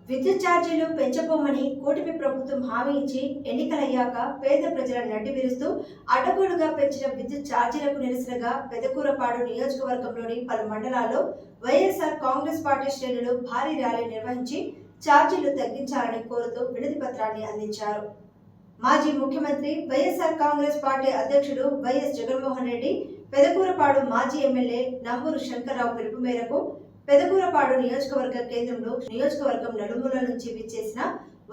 విద్యుత్ ఛార్జీలు పెంచబోమని కూటమి ప్రభుత్వం హామీ ఇచ్చి ఎన్నికలయ్యాక పేద ప్రజల నడ్డి విరుస్తూ అడ్డగోలుగా పెంచిన విద్యుత్ ఛార్జీలకు నిరసనగా పెదకూరపాడు నియోజకవర్గంలోని పలు మండలాల్లో వైఎస్ఆర్ కాంగ్రెస్ పార్టీ శ్రేణులు భారీ ర్యాలీ నిర్వహించి ఛార్జీలు తగ్గించాలని కోరుతూ వినతి పత్రాన్ని అందించారు. మాజీ ముఖ్యమంత్రి వైఎస్ఆర్ కాంగ్రెస్ పార్టీ అధ్యక్షుడు వైఎస్ జగన్మోహన్ రెడ్డి పెదకూరపాడు మాజీ ఎమ్మెల్యే నంబూరు శంకర్రావు పిలుపు మేరకు పెదకూరపాడు నియోజకవర్గ కేంద్రంలో నియోజకవర్గం నలుమూల నుంచి విచ్చేసిన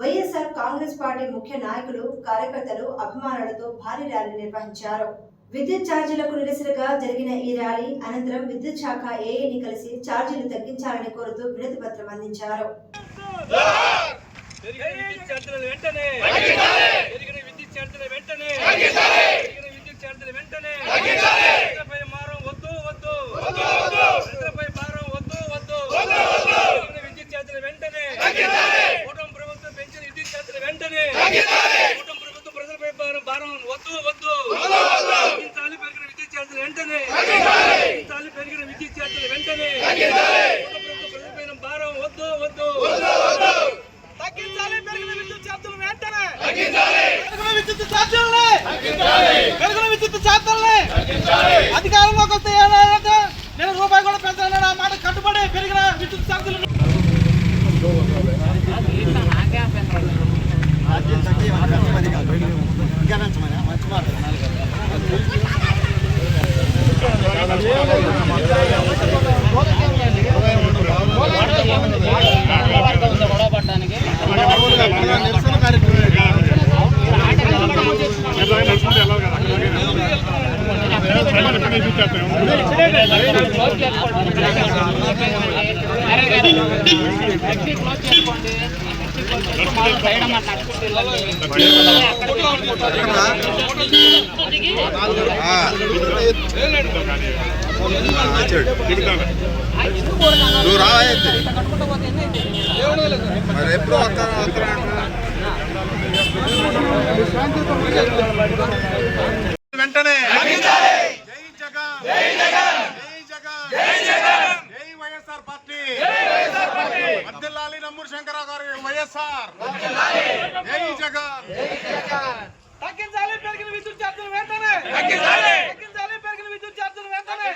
వైఎస్ఆర్ కాంగ్రెస్ పార్టీ ముఖ్య నాయకులు, కార్యకర్తలు అభిమానులతో భారీ ర్యాలీ నిర్వహించారు. విద్యుత్ ఛార్జీలకు నిరసనగా జరిగిన ఈ ర్యాలీ అనంతరం విద్యుత్ శాఖ ఏఏని కలిసి ఛార్జీలు తగ్గించాలని కోరుతూ వినతి పత్రం అందించారు. అధికారంలోకి వస్తే నేను రూపాయి కూడా పెంచాలని ఆ మాట కట్టుబడి పెరిగిన విద్యుత్ ఛార్జీలు నువ్వు రావైతే మరి ఎప్పుడు వెంటనే జై జగన్, జై జగన్, జై జగన్, జై వైఎస్ఆర్ పార్టీ, వర్ధిల్లాలి నంబూరు శంకర్రావు గారి వైఎస్ఆర్, జై జగన్. తగ్గించాలి పెరిగిన విద్యుత్ ఛార్జీలు వెంటనే తగ్గించాలి పెరిగిన విద్యుత్ ఛార్జీలు వెంటనే